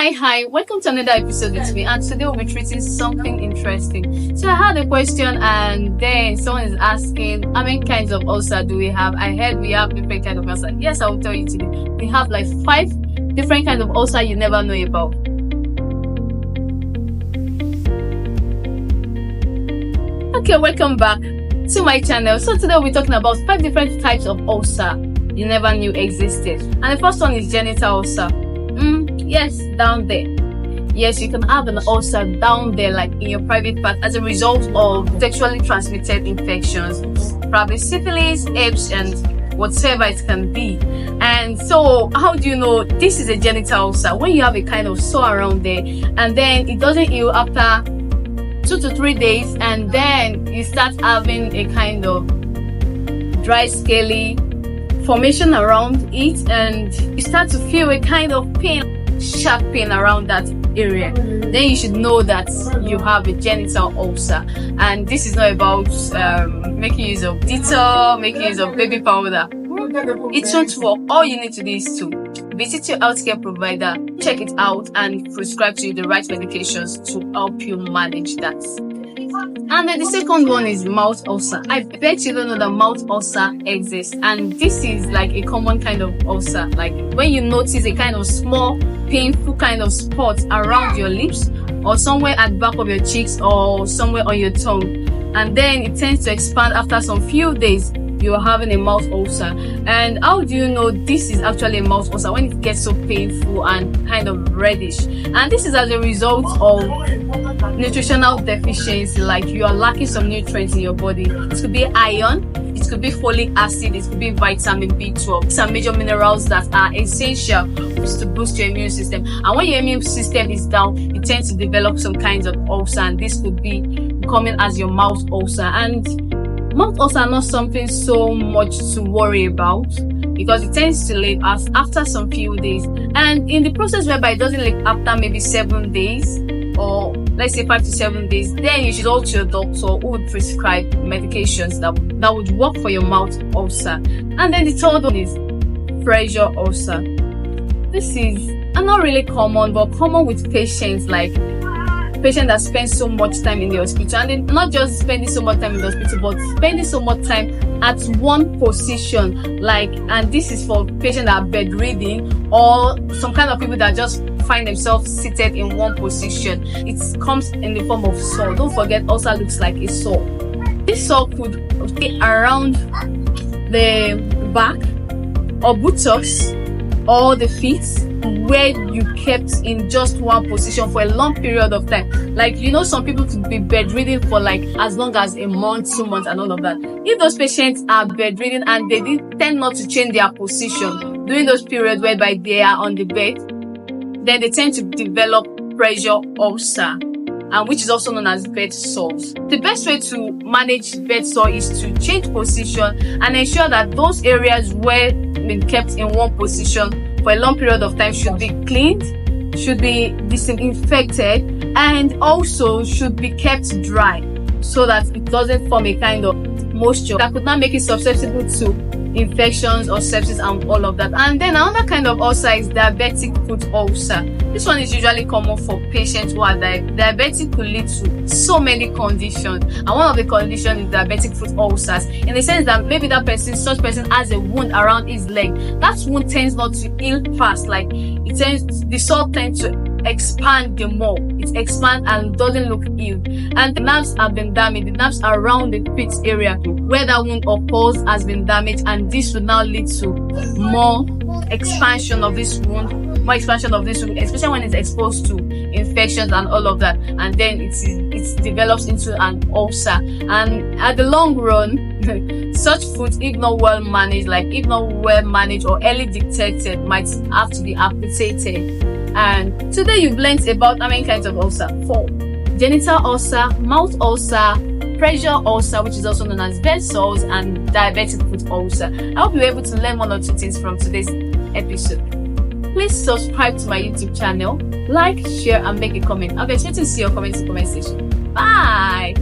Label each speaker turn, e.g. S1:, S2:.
S1: Hi, welcome to another episode with me, and today we'll be treating something interesting. So I had a question, and then someone is asking, how many kinds of ulcer do we have? I heard we have different kinds of ulcer. Yes, I will tell you today. We have like 5 different kinds of ulcer you never know about. Okay, welcome back to my channel. So today we'll be talking about 5 different types of ulcer you never knew existed. And the first one is genital ulcer. Yes, down there. Yes, you can have an ulcer down there, like in your private part, as a result of sexually transmitted infections, probably syphilis, herpes, and whatever it can be. And so, how do you know this is a genital ulcer? When you have a kind of sore around there, and then it doesn't heal after 2 to 3 days, and then you start having a kind of dry, scaly formation around it, and you start to feel a kind of pain, sharp pain around that area, then you should know that you have a genital ulcer. And this is not about making use of Dettol, making use of baby powder. It won't work. All you need to do is to visit your healthcare provider, check it out, and prescribe to you the right medications to help you manage that. And then the second one is mouth ulcer. I bet you don't know that mouth ulcer exists, and this is like a common kind of ulcer. Like when you notice a kind of small, painful kind of spot around your lips, or somewhere at the back of your cheeks, or somewhere on your tongue, and then it tends to expand after some few days. You're having a mouth ulcer. And how do you know this is actually a mouth ulcer? When it gets so painful and kind of reddish. And this is as a result of nutritional deficiency, like you are lacking some nutrients in your body. It could be iron, it could be folic acid, it could be vitamin B12. Some major minerals that are essential to boost your immune system. And when your immune system is down, you tend to develop some kinds of ulcer, and this could be coming as your mouth ulcer. And mouth ulcer are not something so much to worry about, because it tends to leave us after some few days, and in the process whereby it doesn't leave after maybe 7 days, or let's say 5 to 7 days, then you should go to your doctor who would prescribe medications that would work for your mouth ulcer. And then the third one is pressure ulcer. This is not really common, but common with patients, like patient that spends so much time in the hospital, and then not just spending so much time in the hospital, but spending so much time at one position, like, and this is for patients that are bedridden, or some kind of people that just find themselves seated in one position. It comes in the form of sore. Don't forget, ulcer looks like a sore. This sore could be around the back or buttocks or the feet, where you kept in just one position for a long period of time. Like, you know, some people could be bedridden for like as long as a month, 2 months, and all of that. If those patients are bedridden and they tend not to change their position during those periods whereby they are on the bed, then they tend to develop pressure ulcer, and which is also known as bed sores. The best way to manage bed sore is to change position and ensure that those areas where been kept in one position for a long period of time should be cleaned, should be disinfected, and also should be kept dry, so that it doesn't form a kind of moisture that could not make it susceptible to infections or sepsis and all of that. And then another kind of ulcer is diabetic foot ulcer. This one is usually common for patients who are diabetic. Could lead to so many conditions, and one of the conditions is diabetic foot ulcers, in the sense that maybe such person has a wound around his leg. That wound tends not to heal fast, like the sore tends to expand the more. It expands and doesn't look healed, and the nerves have been damaged. The nerves around the feet area where that wound occurs has been damaged, and this will now lead to more expansion of this wound, especially when it's exposed to infections and all of that, and then it develops into an ulcer. And at the long run, such foot, if not well managed or early detected, might have to be amputated. And today you've learned about how many kinds of ulcer: 4. Genital ulcer, mouth ulcer, pressure ulcer, which is also known as bed sores, and diabetic foot ulcer. I hope you were able to learn 1 or 2 things from today's episode. Please subscribe to my YouTube channel, like, share, and make a comment. I'll be expecting to see your comments in the comment section. Bye!